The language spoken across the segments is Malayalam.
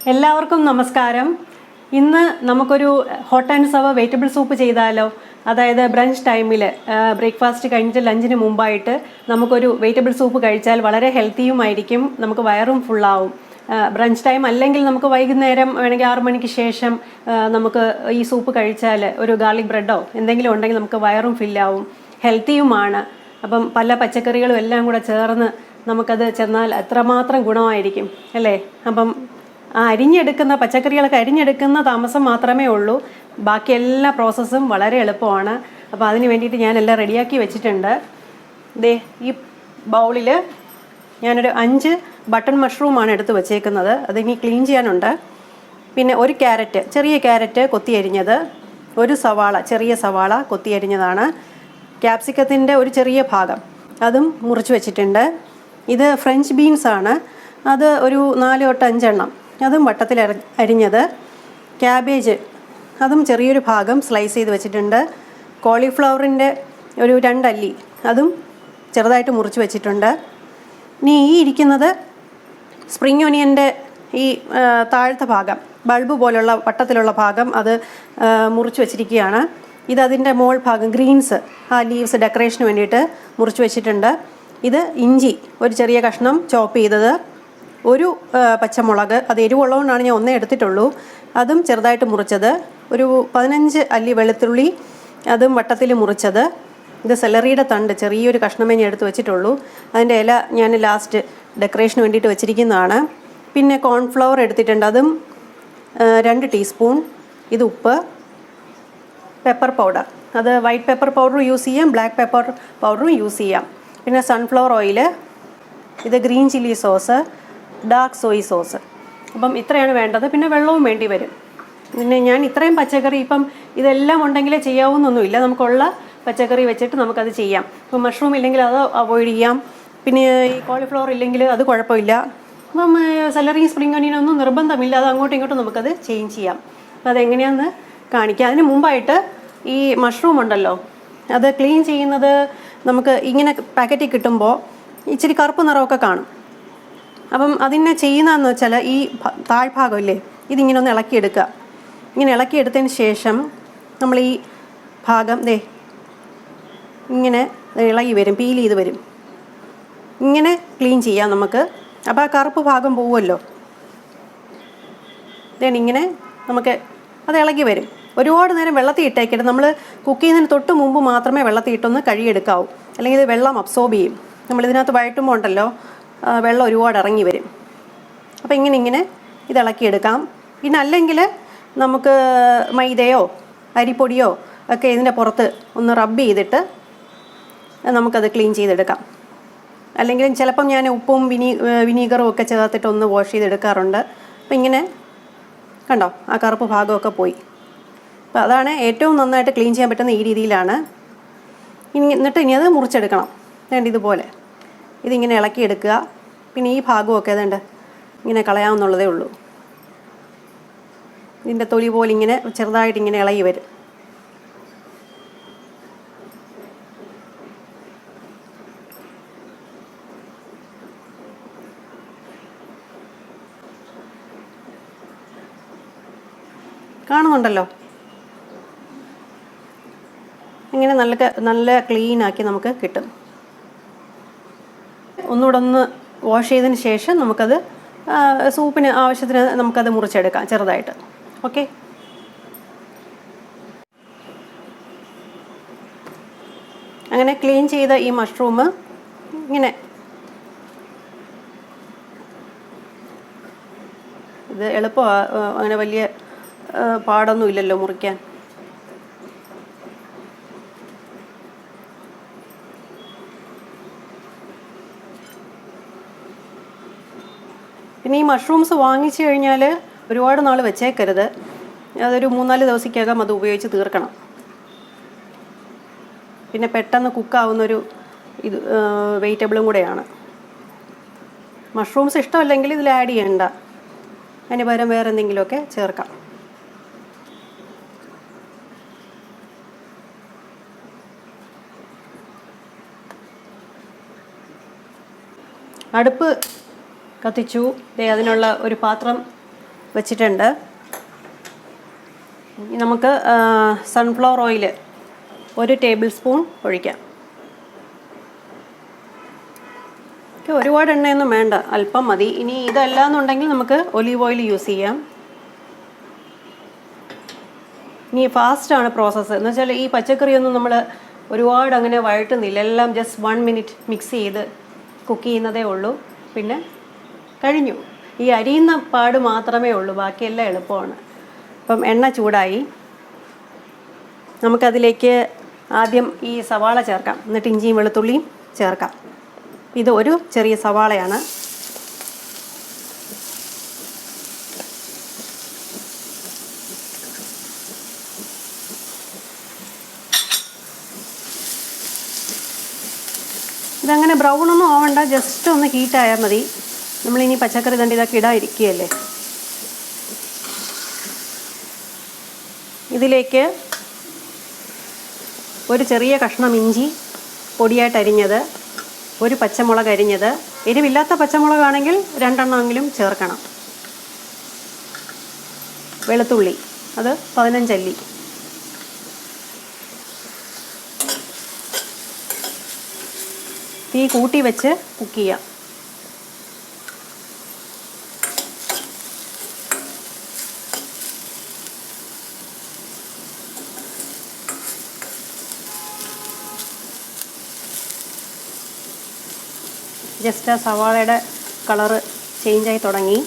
എല്ലാവർക്കും നമസ്കാരം. ഇന്ന് നമുക്കൊരു ഹോട്ട് ആൻഡ് സവർ വെജിറ്റബിൾ സൂപ്പ് ചെയ്താലോ? അതായത് ബ്രഞ്ച് ടൈമിൽ ബ്രേക്ക്ഫാസ്റ്റ് കഴിഞ്ഞിട്ട് ലഞ്ചിന് മുമ്പായിട്ട് നമുക്കൊരു വെജിറ്റബിൾ സൂപ്പ് കഴിച്ചാൽ വളരെ ഹെൽത്തിയുമായിരിക്കും, നമുക്ക് വയറും ഫുള്ളാവും. ബ്രഞ്ച് ടൈം അല്ലെങ്കിൽ നമുക്ക് വൈകുന്നേരം വേണമെങ്കിൽ 6 മണിക്ക് ശേഷം നമുക്ക് ഈ സൂപ്പ് കഴിച്ചാൽ ഒരു ഗാർലിക് ബ്രെഡോ എന്തെങ്കിലും ഉണ്ടെങ്കിൽ നമുക്ക് വയറും ഫില്ലാവും, ഹെൽത്തിയുമാണ്. അപ്പം പല പച്ചക്കറികളും എല്ലാം കൂടെ ചേർന്ന് നമുക്കത് ചെന്നാൽ എത്രമാത്രം ഗുണമായിരിക്കും അല്ലേ? അപ്പം അരിഞ്ഞെടുക്കുന്ന പച്ചക്കറികളൊക്കെ അരിഞ്ഞെടുക്കുന്ന താമസം മാത്രമേ ഉള്ളൂ. ബാക്കി എല്ലാ പ്രോസസ്സും വളരെ എളുപ്പമാണ്. അപ്പോൾ അതിന് വേണ്ടിയിട്ട് ഞാനെല്ലാം റെഡിയാക്കി വെച്ചിട്ടുണ്ട്. ദേ ഈ ബൗളിൽ ഞാനൊരു 5 ബട്ടൺ മഷ്റൂമാണ് എടുത്ത് വെച്ചേക്കുന്നത്. അതിനി ക്ലീൻ ചെയ്യാനുണ്ട്. പിന്നെ ഒരു ക്യാരറ്റ്, ചെറിയ ക്യാരറ്റ് കൊത്തി അരിഞ്ഞത്, ഒരു സവാള, ചെറിയ സവാള കൊത്തി അരിഞ്ഞതാണ്, ക്യാപ്സിക്കത്തിൻ്റെ ഒരു ചെറിയ ഭാഗം അതും മുറിച്ച് വെച്ചിട്ടുണ്ട്. ഇത് ഫ്രഞ്ച് ബീൻസാണ്, അത് ഒരു 4 തൊട്ട് 5 എണ്ണം, അതും വട്ടത്തിൽ അരിഞ്ഞത്. ക്യാബേജ്, അതും ചെറിയൊരു ഭാഗം സ്ലൈസ് ചെയ്ത് വെച്ചിട്ടുണ്ട്. കോളിഫ്ലവറിൻ്റെ ഒരു 2 അല്ലി, അതും ചെറുതായിട്ട് മുറിച്ച് വെച്ചിട്ടുണ്ട്. ഇനി ഈ ഇരിക്കുന്നത് സ്പ്രിംഗ് ഒനിയൻ്റെ ഈ താഴത്തെ ഭാഗം, ബൾബ് പോലുള്ള വട്ടത്തിലുള്ള ഭാഗം, അത് മുറിച്ച് വെച്ചിരിക്കുകയാണ്. ഇതതിൻ്റെ മോൾ ഭാഗം, ഗ്രീൻസ്, ആ ലീവ്സ് ഡെക്കറേഷന് വേണ്ടിയിട്ട് മുറിച്ച് വെച്ചിട്ടുണ്ട്. ഇത് ഇഞ്ചി, ഒരു ചെറിയ കഷ്ണം ചോപ്പ് ചെയ്തത്, ഒരു പച്ചമുളക്, അത് എരിവുള്ളതുകൊണ്ടാണ് ഞാൻ ഒന്നേ എടുത്തിട്ടുള്ളൂ, അതും ചെറുതായിട്ട് മുറിച്ചത്, ഒരു 15 അല്ലി വെളുത്തുള്ളി, അതും വട്ടത്തിൽ മുറിച്ചത്. ഇത് സെലറിയുടെ തണ്ട്, ചെറിയൊരു കഷ്ണമേ ഞാൻ എടുത്ത് വെച്ചിട്ടുള്ളൂ, അതിൻ്റെ ഇല ഞാൻ ലാസ്റ്റ് ഡെക്കറേഷന് വേണ്ടിയിട്ട് വെച്ചിരിക്കുന്നതാണ്. പിന്നെ കോൺഫ്ലവർ എടുത്തിട്ടുണ്ട്, അതും 2 ടീസ്പൂൺ. ഇത് ഉപ്പ്, പെപ്പർ പൗഡർ, അത് വൈറ്റ് പെപ്പർ പൗഡറും യൂസ് ചെയ്യാം, ബ്ലാക്ക് പെപ്പർ പൗഡറും യൂസ് ചെയ്യാം. പിന്നെ സൺഫ്ലവർ ഓയിൽ, ഇത് ഗ്രീൻ ചില്ലി സോസ്, ഡാർക്ക് സോയി സോസ്. അപ്പം ഇത്രയാണ് വേണ്ടത്. പിന്നെ വെള്ളവും വേണ്ടി വരും. പിന്നെ ഞാൻ ഇത്രയും പച്ചക്കറി, ഇപ്പം ഇതെല്ലാം ഉണ്ടെങ്കിലേ ചെയ്യാവുന്നൊന്നുമില്ല, നമുക്കുള്ള പച്ചക്കറി വെച്ചിട്ട് നമുക്കത് ചെയ്യാം. ഇപ്പം മഷ്റൂം ഇല്ലെങ്കിൽ അത് അവോയ്ഡ് ചെയ്യാം, പിന്നെ ഈ കോളിഫ്ലവർ ഇല്ലെങ്കിൽ അത് കുഴപ്പമില്ല. അപ്പം സെലറി സ്പ്രിംഗ് ഒനിയനൊന്നും നിർബന്ധമില്ല, അത് അങ്ങോട്ടും ഇങ്ങോട്ടും നമുക്കത് ചേഞ്ച് ചെയ്യാം. അപ്പം അതെങ്ങനെയാണെന്ന് കാണിക്കാം. അതിന് മുമ്പായിട്ട് ഈ മഷ്റൂം ഉണ്ടല്ലോ, അത് ക്ലീൻ ചെയ്യുന്നത് നമുക്ക് ഇങ്ങനെ പാക്കറ്റിൽ കിട്ടുമ്പോൾ ഇച്ചിരി കറുപ്പ് നിറമൊക്കെ കാണും. അപ്പം അതിനെ ചെയ്യുന്നതെന്ന് വെച്ചാൽ ഈ താഴ്ഭാഗമില്ലേ, ഇതിങ്ങനെ ഒന്ന് ഇളക്കിയെടുക്കുക. ഇങ്ങനെ ഇളക്കിയെടുത്തതിന് ശേഷം നമ്മൾ ഈ ഭാഗം ഇങ്ങനെ ഇളകി വരും, പീൽ ചെയ്ത് വരും. ഇങ്ങനെ ക്ലീൻ ചെയ്യാം നമുക്ക്. അപ്പോൾ ആ കറുപ്പ് ഭാഗം പോവുമല്ലോ. ഇങ്ങനെ നമുക്ക് അത് ഇളകി വരും. ഒരുപാട് നേരം വെള്ളത്തിൽ ഇട്ടേക്കരുത്. നമ്മൾ കുക്ക് ചെയ്യുന്നതിന് തൊട്ട് മുമ്പ് മാത്രമേ വെള്ളത്തിൽ ഇട്ടൊന്ന് കഴുകിയെടുക്കാവൂ, അല്ലെങ്കിൽ ഇത് വെള്ളം അബ്സോർബ് ചെയ്യും. നമ്മളിതിനകത്ത് വഴറ്റുമ്പോൾ ഉണ്ടല്ലോ, വെള്ളം ഒരുപാട് ഇറങ്ങി വരും. അപ്പോൾ ഇങ്ങനെ ഇത് ഇളക്കിയെടുക്കാം. പിന്നെ അല്ലെങ്കിൽ നമുക്ക് മൈദയോ അരിപ്പൊടിയോ ഒക്കെ ഇതിൻ്റെ പുറത്ത് ഒന്ന് റബ്ബ് ചെയ്തിട്ട് നമുക്കത് ക്ലീൻ ചെയ്തെടുക്കാം. അല്ലെങ്കിൽ ചിലപ്പം ഞാൻ ഉപ്പും വിനീഗറും ഒക്കെ ചേർത്തിട്ട് ഒന്ന് വാഷ് ചെയ്തെടുക്കാറുണ്ട്. അപ്പം ഇങ്ങനെ കണ്ടോ, ആ കറുപ്പ് ഭാഗമൊക്കെ പോയി. അപ്പോൾ അതാണ് ഏറ്റവും നന്നായിട്ട് ക്ലീൻ ചെയ്യാൻ പറ്റുന്ന ഈ രീതിയിലാണ്. എന്നിട്ട് ഇനി അത് മുറിച്ചെടുക്കണം. വേണ്ട ഇതുപോലെ ഇതിങ്ങനെ ഇളക്കിയെടുക്കുക. പിന്നെ ഈ ഭാഗമൊക്കെ അതുണ്ട് ഇങ്ങനെ കളയാവുന്നുള്ളതേ ഉള്ളൂ. ഇതിൻ്റെ തൊലി പോലെ ഇങ്ങനെ ചെറുതായിട്ട് ഇങ്ങനെ ഇളകി വരും. കാണുന്നുണ്ടല്ലോ, ഇങ്ങനെ നല്ല ക്ലീനാക്കി നമുക്ക് കിട്ടും. ഒന്നുകൂടെ ഒന്ന് വാഷ് ചെയ്തതിന് ശേഷം നമുക്കത് സൂപ്പിന് ആവശ്യത്തിന് നമുക്കത് മുറിച്ചെടുക്കാം ചെറുതായിട്ട്. ഓക്കെ, അങ്ങനെ ക്ലീൻ ചെയ്ത ഈ മഷ്റൂം ഇങ്ങനെ, ഇത് എളുപ്പമാണ്, അങ്ങനെ വലിയ പാടൊന്നും ഇല്ലല്ലോ മുറിക്കാൻ. പിന്നെ ഈ മഷ്റൂംസ് വാങ്ങിച്ചു കഴിഞ്ഞാൽ ഒരുപാട് നാൾ വെച്ചേക്കരുത്. അതൊരു 3-4 ദിവസത്തേക്കകം അത് ഉപയോഗിച്ച് തീർക്കണം. പിന്നെ പെട്ടെന്ന് കുക്കാവുന്നൊരു വെജിറ്റബിളും കൂടെയാണ്. മഷ്റൂംസ് ഇഷ്ടമല്ലെങ്കിൽ ഇതിൽ ആഡ് ചെയ്യണ്ട, അതിന് പകരം വേറെ എന്തെങ്കിലുമൊക്കെ ചേർക്കാം. അടുപ്പ് കത്തിച്ചു. അതിനുള്ള ഒരു പാത്രം വെച്ചിട്ടുണ്ട്. നമുക്ക് സൺഫ്ലവർ ഓയിൽ 1 ടേബിൾ സ്പൂൺ ഒഴിക്കാം. ഒരുപാട് എണ്ണയൊന്നും വേണ്ട, അല്പം മതി. ഇനി ഇതല്ല എന്നുണ്ടെങ്കിൽ നമുക്ക് ഒലീവ് ഓയിൽ യൂസ് ചെയ്യാം. ഇനി ഫാസ്റ്റാണ് പ്രോസസ്സ് എന്ന് വെച്ചാൽ ഈ പച്ചക്കറിയൊന്നും നമ്മൾ ഒരുപാട് അങ്ങനെ വഴറ്റുന്നില്ല. എല്ലാം ജസ്റ്റ് 1 മിനിറ്റ് മിക്സ് ചെയ്ത് കുക്ക് ചെയ്യുന്നതേ ഉള്ളൂ. പിന്നെ കഴിഞ്ഞു. ഈ അരിയുന്ന പാട് മാത്രമേ ഉള്ളൂ, ബാക്കിയെല്ലാം എളുപ്പമാണ്. അപ്പം എണ്ണ ചൂടായി. നമുക്കതിലേക്ക് ആദ്യം ഈ സവാള ചേർക്കാം, എന്നിട്ട് ഇഞ്ചിയും വെളുത്തുള്ളിയും ചേർക്കാം. ഇത് ഒരു ചെറിയ സവാളയാണ്. ഇതങ്ങനെ ബ്രൗൺ ഒന്നും ആവണ്ട, ജസ്റ്റ് ഒന്ന് ഹീറ്റായാൽ മതി. നമ്മളിനി പച്ചക്കറി തണ്ടി ഇതൊക്കെ ഇടാതിരിക്കുകയല്ലേ. ഇതിലേക്ക് ഒരു ചെറിയ കഷ്ണം ഇഞ്ചി പൊടിയായിട്ട് അരിഞ്ഞത്, 1 പച്ചമുളക് അരിഞ്ഞത്, എരിവില്ലാത്ത പച്ചമുളകാണെങ്കിൽ 2 എണ്ണമെങ്കിലും ചേർക്കണം. വെളുത്തുള്ളി അത് 15 അല്ലി. തീ കൂട്ടി വെച്ച് കുക്ക് ചെയ്യാം. ജസ്റ്റ് ആ സവാളയുടെ കളറ് ചേഞ്ചായി തുടങ്ങി.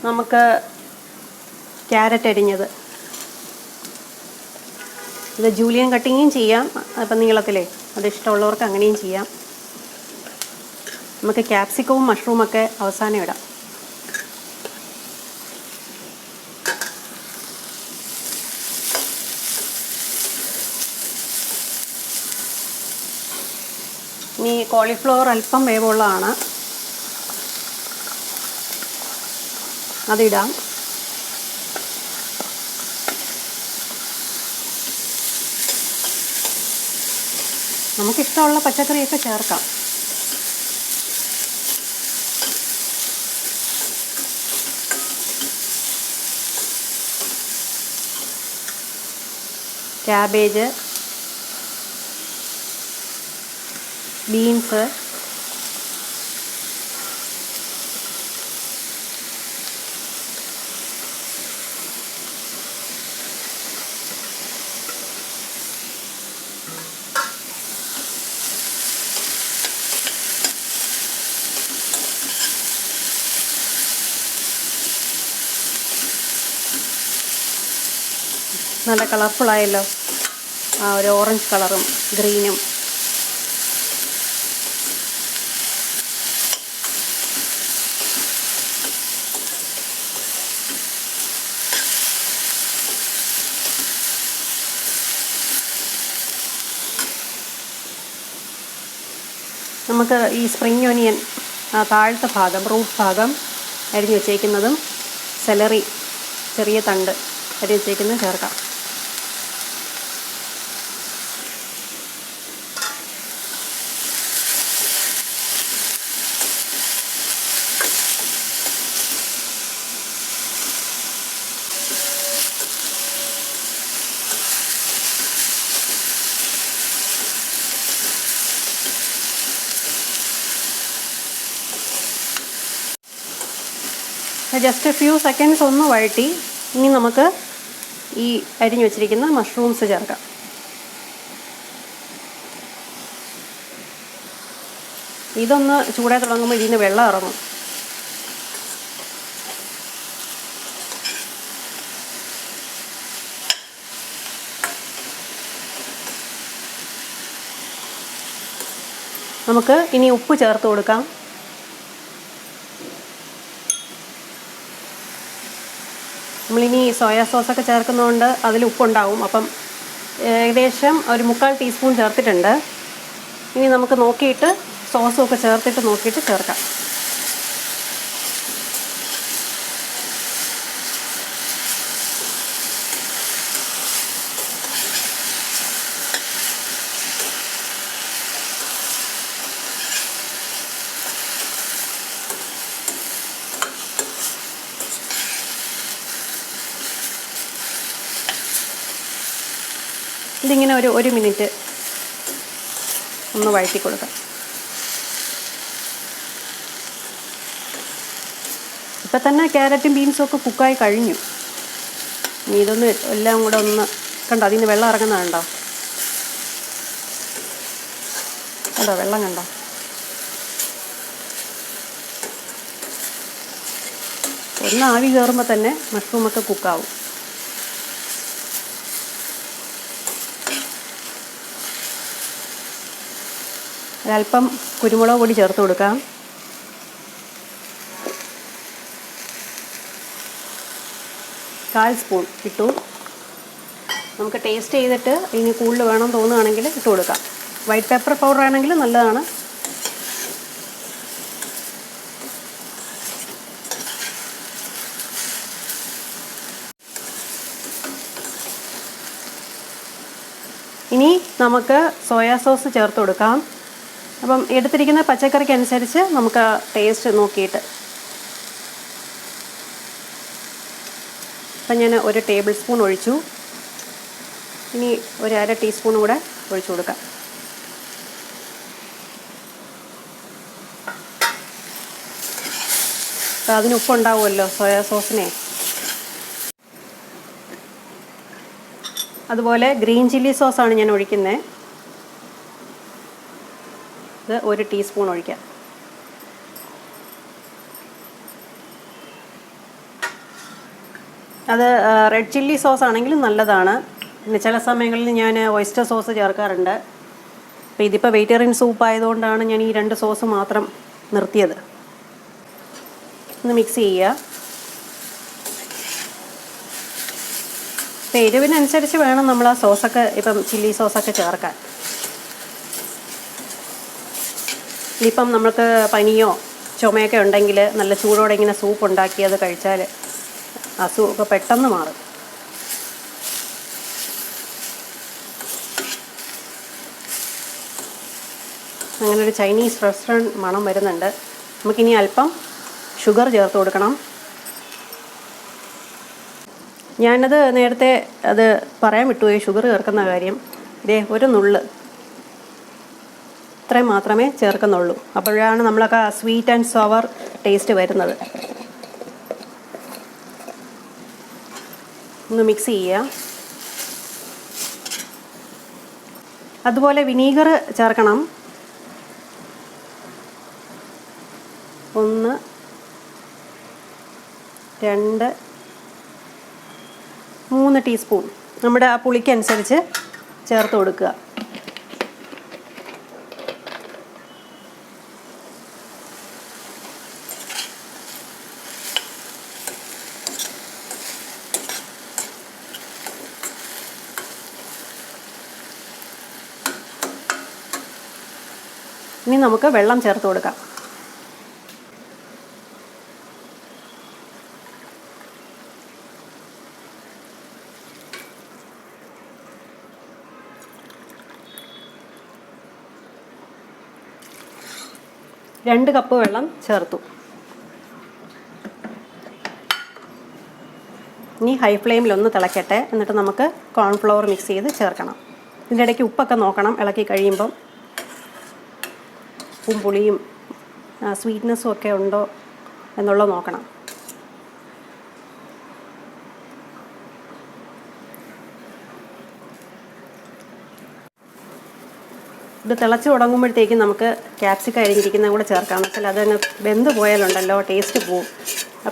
നമുക്ക് ക്യാരറ്റ് അരിഞ്ഞത്, ഇത് ജൂലിയൻ കട്ടിങ്ങും ചെയ്യാം, അപ്പം നീളത്തിലേ അത് ഇഷ്ടമുള്ളവർക്ക് അങ്ങനെയും ചെയ്യാം. നമുക്ക് ക്യാപ്സിക്കവും മഷ്റൂമൊക്കെ അവസാനം ഇടാം. ഇനി കോളിഫ്ലവർ അല്പം വേവുള്ളതാണ്, അതിടാം. നമുക്കിഷ്ടമുള്ള പച്ചക്കറിയൊക്കെ ചേർക്കാം. ക്യാബേജ്, ബീൻസ്, നല്ല കളർഫുള്ളായല്ലോ, ആ ഒരു ഓറഞ്ച് കളറും ഗ്രീനും. നമുക്ക് ഈ സ്പ്രിംഗ് ഒനിയൻ താഴത്തെ ഭാഗം, റൂട്ട് ഭാഗം അരിഞ്ഞു വെച്ചേക്കുന്നതും സെലറി ചെറിയ തണ്ട് അരിഞ്ഞു വെച്ചേക്കുന്നതും ചേർക്കാം. ജസ്റ്റ് ഫ്യൂ സെക്കൻഡ്സ് ഒന്ന് വഴറ്റി ഇനി നമുക്ക് ഈ അരിഞ്ഞു വെച്ചിരിക്കുന്ന മഷ്റൂംസ് ചേർക്കാം. ഇതൊന്ന് ചൂടായി തുടങ്ങുമ്പോൾ ഇതിന് വെള്ളം ഇറങ്ങും. നമുക്ക് ഇനി ഉപ്പ് ചേർത്ത് കൊടുക്കാം. നമ്മളിനി സോയാ സോസൊക്കെ ചേർക്കുന്നതുകൊണ്ട് അതിൽ ഉപ്പുണ്ടാവും. അപ്പം ഏകദേശം ഒരു 3/4 ടീസ്പൂൺ ചേർത്തിട്ടുണ്ട്. ഇനി നമുക്ക് നോക്കിയിട്ട് സോസും ഒക്കെ ചേർത്തിട്ട് നോക്കിയിട്ട് ചേർക്കാം. ഇതിങ്ങനെ ഒരു മിനിറ്റ് ഒന്ന് വഴറ്റി കൊടുക്കാം. ഇപ്പം തന്നെ ക്യാരറ്റും ബീൻസും ഒക്കെ കുക്കായി കഴിഞ്ഞു. ഇനി ഇതൊന്ന് എല്ലാം കൂടെ ഒന്ന് കണ്ടോ, അതിൽ നിന്ന് വെള്ളം ഇറങ്ങുന്നതുണ്ടോ? കണ്ടോ വെള്ളം കണ്ടോ? ഒന്ന് ആവി കയറുമ്പോൾ തന്നെ മഷ്റൂമൊക്കെ കുക്കാവും. ഒരല്പം കുരുമുളക് പൊടി ചേർത്ത് കൊടുക്കാം. കാൽ സ്പൂൺ ഇട്ടു. നമുക്ക് ടേസ്റ്റ് ചെയ്തിട്ട് ഇനി കൂടുതൽ വേണം തോന്നുകയാണെങ്കിൽ ഇട്ട് കൊടുക്കാം. വൈറ്റ് പെപ്പർ പൗഡർ ആണെങ്കിൽ നല്ലതാണ്. ഇനി നമുക്ക് സോയാ സോസ് ചേർത്ത് കൊടുക്കാം. അപ്പം എടുത്തിരിക്കുന്ന പച്ചക്കറിക്ക് അനുസരിച്ച് നമുക്ക് ടേസ്റ്റ് നോക്കിയിട്ട്. അപ്പം ഞാൻ 1 ടേബിൾ സ്പൂൺ ഒഴിച്ചു. ഇനി 1/2 ടീസ്പൂൺ കൂടെ ഒഴിച്ചു കൊടുക്കാം. അപ്പം അതിന് ഉപ്പുണ്ടാവുമല്ലോ സോയാ സോസിനെ. അതുപോലെ ഗ്രീൻ ചില്ലി സോസാണ് ഞാൻ ഒഴിക്കുന്നത്. ഇത് 1 ടീസ്പൂൺ ഒഴിക്കാം. അത് റെഡ് ചില്ലി സോസ് ആണെങ്കിലും നല്ലതാണ്. പിന്നെ ചില സമയങ്ങളിൽ ഞാൻ ഓയിസ്റ്റർ സോസ് ചേർക്കാറുണ്ട്. അപ്പോൾ ഇതിപ്പോൾ വെജിറ്റേറിയൻ സൂപ്പ് ആയതുകൊണ്ടാണ് ഞാൻ ഈ 2 സോസ് മാത്രം നിർത്തിയത്. ഒന്ന് മിക്സ് ചെയ്യുക. ഇപ്പോൾ എരിവിനനുസരിച്ച് വേണം നമ്മൾ ആ സോസൊക്കെ, ഇപ്പം ചില്ലി സോസൊക്കെ ചേർക്കാൻ. ഇപ്പം നമുക്ക് പനിയോ ചുമയൊക്കെ ഉണ്ടെങ്കിൽ നല്ല ചൂടോടെ ഇങ്ങനെ സൂപ്പ് ഉണ്ടാക്കി അത് കഴിച്ചാൽ അസുഖമൊക്കെ പെട്ടെന്ന് മാറും. അങ്ങനൊരു ചൈനീസ് റെസ്റ്റോറൻറ്റ് മണം വരുന്നുണ്ട്. നമുക്കിനി അല്പം ഷുഗർ ചേർത്ത് കൊടുക്കണം. ഞാനത് നേരത്തെ അത് പറയാൻ വിട്ടുപോയി, ഷുഗർ ചേർക്കുന്ന കാര്യം. ഇതേ 1 നുള്ള് ഇത്രയും മാത്രമേ ചേർക്കുന്നുള്ളൂ. അപ്പോഴാണ് നമ്മളൊക്കെ സ്വീറ്റ് ആൻഡ് സവർ ടേസ്റ്റ് വരുന്നത്. ഒന്ന് മിക്സ് ചെയ്യുക. അതുപോലെ വിനീഗർ ചേർക്കണം. 1 2 3 ടീസ്പൂൺ നമ്മുടെ ആ പുളിക്കനുസരിച്ച് ചേർത്ത് കൊടുക്കുക. ഇനി നമുക്ക് വെള്ളം ചേർത്ത് കൊടുക്കാം. രണ്ട് കപ്പ് വെള്ളം ചേർത്തു. ഇനി ഹൈ ഫ്ലെയിമിൽ ഒന്ന് തിളക്കട്ടെ. എന്നിട്ട് നമുക്ക് കോൺഫ്ലവർ മിക്സ് ചെയ്ത് ചേർക്കണം. ഇതിൻ്റെ ഇടയ്ക്ക് ഉപ്പൊക്കെ നോക്കണം ഇളക്കി കഴിയുമ്പം. ഉപ്പും പുളിയും സ്വീറ്റ്നെസ്സും ഒക്കെ ഉണ്ടോ എന്നുള്ളത് നോക്കണം. ഇത് തിളച്ച് തുടങ്ങുമ്പോഴത്തേക്കും നമുക്ക് ക്യാപ്സിക്കം അരിഞ്ഞിരിക്കുന്നത് കൂടെ ചേർക്കാമെന്ന് വെച്ചാൽ അതങ്ങ് വെന്ത് പോയാലുണ്ടല്ലോ ടേസ്റ്റ് പോവും.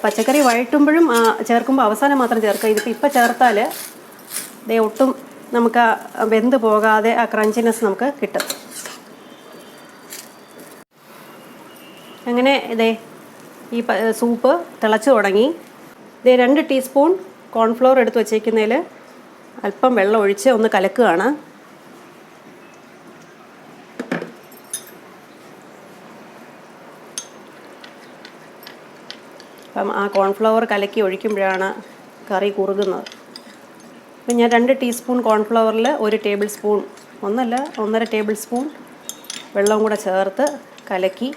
പച്ചക്കറി വഴറ്റുമ്പോഴും ചേർക്കുമ്പോൾ അവസാനം മാത്രം ചേർക്കുക. ഇതിപ്പോൾ ചേർത്താൽ ദേ ഒട്ടും നമുക്ക് വെന്ത് പോകാതെ ആ ക്രഞ്ചിനെസ് നമുക്ക് കിട്ടും. അങ്ങനെ ഇതേ ഈ സൂപ്പ് തിളച്ച് തുടങ്ങി. ഇതേ 2 ടീസ്പൂൺ കോൺഫ്ലവർ എടുത്ത് വച്ചേക്കുന്നതിൽ അല്പം വെള്ളം ഒഴിച്ച് ഒന്ന് കലക്കുകയാണ്. അപ്പം ആ കോൺഫ്ലവർ കലക്കി ഒഴിക്കുമ്പോഴാണ് കറി കുറുകുന്നത്. അപ്പം ഞാൻ 2 ടീസ്പൂൺ കോൺഫ്ലവറിൽ 1 ടേബിൾ സ്പൂൺ 1.5 ടേബിൾ സ്പൂൺ വെള്ളവും കൂടെ ചേർത്ത് കലക്കി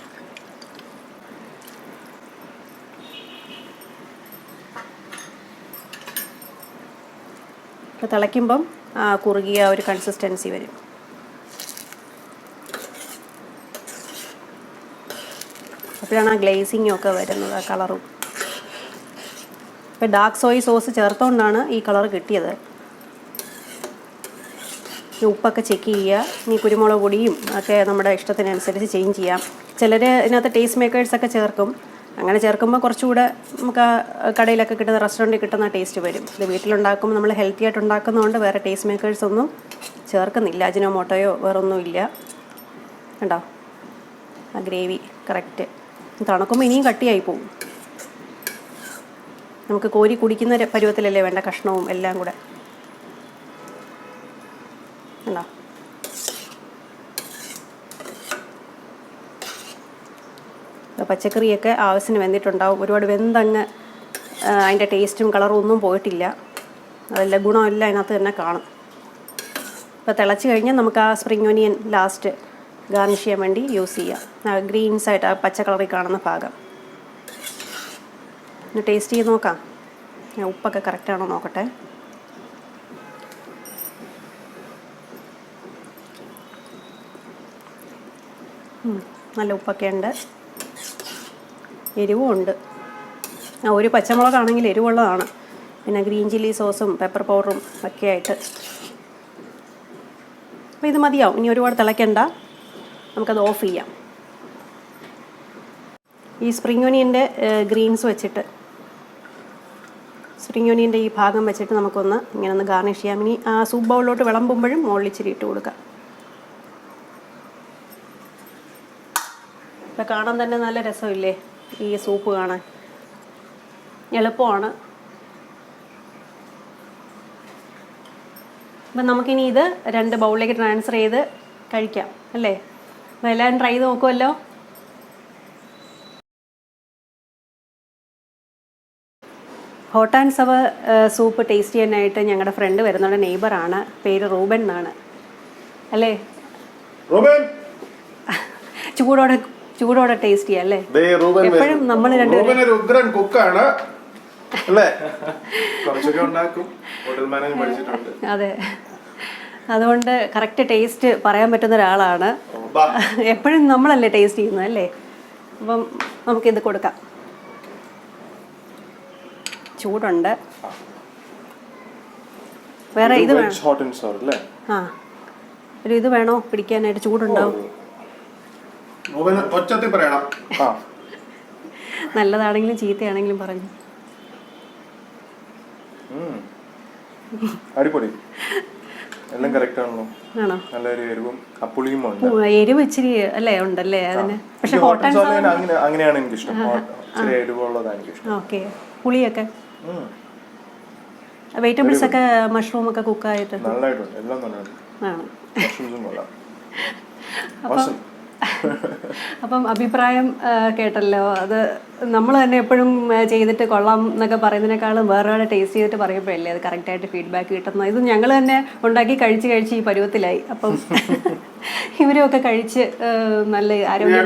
തിളയ്ക്കുമ്പം കുറുകിയ ഒരു കൺസിസ്റ്റൻസി വരും. അപ്പോഴാണ് ആ ഗ്ലേസിങ്ങും ഒക്കെ വരുന്നത്, ആ കളറും. ഇപ്പോൾ ഡാർക്ക് സോയ് സോസ് ചേർത്തുകൊണ്ടാണ് ഈ കളർ കിട്ടിയത്. ഉപ്പൊക്കെ ചെക്ക് ചെയ്യുക. ഇനി കുരുമുളക് പൊടിയും ഒക്കെ നമ്മുടെ ഇഷ്ടത്തിനനുസരിച്ച് ചേഞ്ച് ചെയ്യാം. ചിലർ ഇതിനകത്ത് ടേസ്റ്റ് മേക്കേഴ്സൊക്കെ ചേർക്കും. അങ്ങനെ ചേർക്കുമ്പോൾ കുറച്ചുകൂടെ നമുക്ക് ആ കടയിലൊക്കെ കിട്ടുന്ന, റെസ്റ്റോറൻറ്റിൽ കിട്ടുന്ന ടേസ്റ്റ് വരും. ഇത് വീട്ടിലുണ്ടാക്കുമ്പോൾ നമ്മൾ ഹെൽത്തി ആയിട്ട് ഉണ്ടാക്കുന്നതുകൊണ്ട് വേറെ ടേസ്റ്റ് മേക്കേഴ്സൊന്നും ചേർക്കുന്നില്ല. അജിനോമോട്ടോയോ വേറൊന്നും ഇല്ല. കണ്ടോ ആ ഗ്രേവി കറക്റ്റ്. തണുക്കുമ്പോൾ ഇനിയും കട്ടിയായി പോകും. നമുക്ക് കോരി കുടിക്കുന്ന പരുവത്തിലല്ലേ വേണ്ട, കഷ്ണവും എല്ലാം കൂടെ. കണ്ടോ പച്ചക്കറിയൊക്കെ ആവശ്യത്തിന് വെന്തിട്ടുണ്ടാവും. ഒരുപാട് വെന്തങ്ങ് അതിൻ്റെ ടേസ്റ്റും കളറും ഒന്നും പോയിട്ടില്ല. അതെല്ലാം ഗുണമെല്ലാം അതിനകത്ത് തന്നെ കാണും. ഇപ്പോൾ തിളച്ച് കഴിഞ്ഞാൽ നമുക്ക് ആ സ്പ്രിംഗ് ഒനിയൻ ലാസ്റ്റ് ഗാർണിഷ് ചെയ്യാൻ വേണ്ടി യൂസ് ചെയ്യാം. ആ ഗ്രീൻസ് ആയിട്ട് ആ പച്ച കളറിൽ കാണുന്ന ഭാഗം ഒന്ന് ടേസ്റ്റ് ചെയ്ത് നോക്കാം. ഞാൻ ഉപ്പൊക്കെ കറക്റ്റാണോ നോക്കട്ടെ. നല്ല ഉപ്പൊക്കെ ഉണ്ട്, എരിവും ഉണ്ട്. ഒരു പച്ചമുളകാണെങ്കിൽ എരിവുള്ളതാണ്. പിന്നെ ഗ്രീൻ ചില്ലി സോസും പെപ്പർ പൗഡറും ഒക്കെ ആയിട്ട്. അപ്പോൾ ഇത് മതിയാവും. ഇനി ഒരുപാട് തിളയ്ക്കണ്ട, നമുക്കത് ഓഫ് ചെയ്യാം. ഈ സ്പ്രിംഗ് ഒനിയൻ്റെ ഗ്രീൻസ് വെച്ചിട്ട്, സ്പ്രിംഗ് ഒനിയൻ്റെ ഈ ഭാഗം വെച്ചിട്ട് നമുക്കൊന്ന് ഇങ്ങനെ ഒന്ന് ഗാർണിഷ് ചെയ്യാം. ഇനി ആ സൂപ്പ് ബൗളിലോട്ട് വിളമ്പുമ്പോഴും മുകളിൽ ഇച്ചിരി ഇട്ട് കൊടുക്കാം. ഇപ്പം കാണാൻ തന്നെ നല്ല രസമില്ലേ ഈ സൂപ്പ് കാണാൻ? എളുപ്പമാണ്. അപ്പം നമുക്കിനി ഇത് 2 ബൗളിലേക്ക് ട്രാൻസ്ഫർ ചെയ്ത് കഴിക്കാം അല്ലേ? അപ്പോൾ എല്ലാവരും ട്രൈ ചെയ്ത് നോക്കുമല്ലോ. ഹോട്ട് ആൻഡ് സവർ സൂപ്പ് ടേസ്റ്റ് ചെയ്യാനായിട്ട് ഞങ്ങളുടെ ഫ്രണ്ട് വരുന്നുണ്ട്. നെയ്ബറാണ്, പേര് റൂബൻ എന്നാണ് അല്ലേ? ചൂടോടെ ടേസ്റ്റ് ചെയ്യാം അല്ലേ? എപ്പോഴും നമ്മൾ രണ്ടുപേരും ഉഗ്രൻ കുക്കാണ് അല്ലേ? അതെ, അതുകൊണ്ട് കറക്റ്റ് ടേസ്റ്റ് പറയാൻ പറ്റുന്ന ഒരാളാണ്. എപ്പോഴും നമ്മളല്ലേ ടേസ്റ്റ് ചെയ്യുന്നത് അല്ലേ? അപ്പം നമുക്കിത് കൊടുക്കാം. ചൂടുണ്ട്. വേറെ ഇത് വേണം. ആ, ഒരു ഇത് വേണോ പിടിക്കാനായിട്ട്? ചൂടുണ്ടാവും. നല്ലതാണെങ്കിലും ചീത്തയാണെങ്കിലും പറഞ്ഞു. അടിപൊളി, എല്ലാം കറക്റ്റ് ആണല്ലോ. ആണോ? നല്ലൊരു എരിവും അപ്പുളിയും ഉണ്ട്. എരിവ് ഇച്ചിരി അല്ലേ ഉണ്ടല്ലേ അതിന്? പക്ഷെ ഹോട്ട് ആൻഡ് സവർ അങ്ങനെയാണ് എനിക്ക് ഇഷ്ടം. ഇച്ചിരി എരിവുള്ളതാണ് എനിക്ക് ഇഷ്ടം. ഓക്കെ. പുളിയൊക്കെ വെജിറ്റബിൾസ് ഒക്കെ മഷ്റൂം ഒക്കെ കുക്കായിട്ട് നല്ലതായിട്ടുണ്ട്. എല്ലാം നല്ലതാണ്. ആണ്. മഷ്റൂംസും കൊള്ളാം. അപ്പം അഭിപ്രായം കേട്ടല്ലോ. അത് നമ്മൾ തന്നെ എപ്പോഴും ചെയ്തിട്ട് കൊള്ളാം എന്നൊക്കെ പറയുന്നതിനേക്കാളും വേറൊരാളെ ടേസ്റ്റ് ചെയ്തിട്ട് പറയുമ്പോഴല്ലേ അത് കറക്റ്റായിട്ട് ഫീഡ്ബാക്ക് കിട്ടുന്നത്. ഇത് ഞങ്ങൾ തന്നെ ഉണ്ടാക്കി കഴിച്ച് ഈ പരുവത്തിലായി. അപ്പം ഇവരൊക്കെ കഴിച്ച് നല്ല ആരോഗ്യം.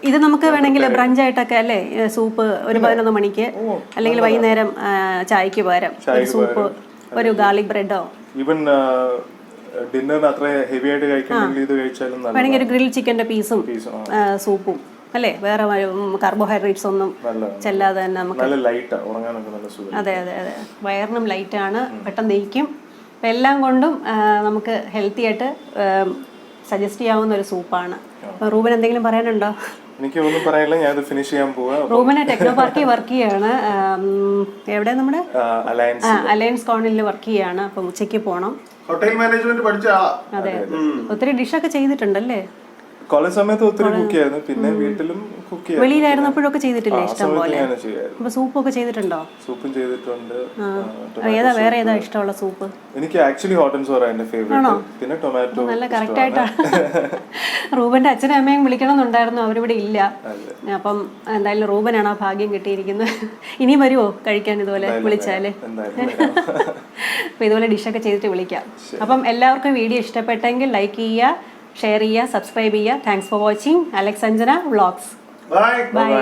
ഇത് നമുക്ക് വേണമെങ്കിൽ ബ്രഞ്ചായിട്ടൊക്കെ അല്ലേ, സൂപ്പ് ഒരു 11 മണിക്ക് അല്ലെങ്കിൽ വൈകുന്നേരം ചായക്ക് പകരം ഒരു സൂപ്പ്, ഒരു ഗാർലിക് ബ്രെഡോ, ഈവൻ ഡിന്നറിന് അത്ര ഹെവി ആയിട്ട് കഴിക്കണമെങ്കിൽ ഇത് കഴിച്ചാലും വേണമെങ്കിൽ ഒരു ഗ്രിൽ ചിക്കൻ്റെ പീസും സൂപ്പും അല്ലേ? വേറെ കാർബോഹൈഡ്രേറ്റ്സ് ഒന്നും ചെല്ലാതെ തന്നെ നമുക്ക്. അതെ അതെ അതെ, വയറിനും ലൈറ്റാണ്, പെട്ടെന്ന് ദഹിക്കും. അപ്പം എല്ലാം കൊണ്ടും നമുക്ക് ഹെൽത്തി ആയിട്ട് സജസ്റ്റ് ചെയ്യാവുന്ന ഒരു സൂപ്പാണ്. അപ്പം റൂബൻ എന്തെങ്കിലും പറയാനുണ്ടോ? എനിക്ക് ഒന്നും പറയാനില്ല, ഞാൻ ഇത് ഫിനിഷ് ചെയ്യാൻ പോവാ. റൂബന് ടെക്നോ പാർക്കിൽ വർക്ക് ചെയ്യാണ്. എവിടെ? നമ്മുടെ അലയൻസ് കോർണറിൽ വർക്ക് ചെയ്യാണ്. അപ്പം ഉച്ചയ്ക്ക് പോകണം. ഹോട്ടൽ മാനേജ്മെന്റ് പഠിച്ച ആളാ. അതെ, ഒത്തിരി ഡിഷൊക്കെ ചെയ്തിട്ടുണ്ടല്ലേ? കോളേജ് സമയത്ത് ഒത്തിരി കുക്ക് ചെയ്യായിരുന്നു. പിന്നെ വീട്ടിലും കുക്ക് ചെയ്യാം. വെളിയിലായിരുന്നപ്പോഴൊക്കെ ചെയ്തിട്ടില്ലേ ഇഷ്ടം പോലെ? അപ്പൊ സൂപ്പൊക്കെ ചെയ്തിട്ടുണ്ടോ? സൂപ്പും ചെയ്തിട്ടുണ്ട്. വേറെ ഏതാ ഇഷ്ടമുള്ള സൂപ്പ്? എനിക്ക് ആക്ച്വലി ഹോട്ട് ആൻഡ് സോർ എന്റെ ഫേവറേറ്റ്. പിന്നെ ടൊമാറ്റോ. നല്ല കറക്റ്റ് ആയിട്ടാണ്. റൂബന്റെ അച്ഛനും അമ്മയും വിളിക്കണമെന്നുണ്ടായിരുന്നു, അവരിവിടെ ഇല്ല. അപ്പം എന്തായാലും റൂബനാണ് ആ ഭാഗ്യം കിട്ടിയിരിക്കുന്നത്. ഇനി വരുമോ കഴിക്കാൻ ഇതുപോലെ വിളിച്ചാല്? അപ്പൊ ഇതുപോലെ ഡിഷൊക്കെ ചെയ്തിട്ട് വിളിക്കാം. അപ്പം എല്ലാവർക്കും വീഡിയോ ഇഷ്ടപ്പെട്ടെങ്കിൽ ലൈക്ക് ചെയ്യുക, ഷെയർ ചെയ്യുക, സബ്സ്ക്രൈബ് ചെയ്യുക. Thanks for watching. Alex Anjana vlogs. By.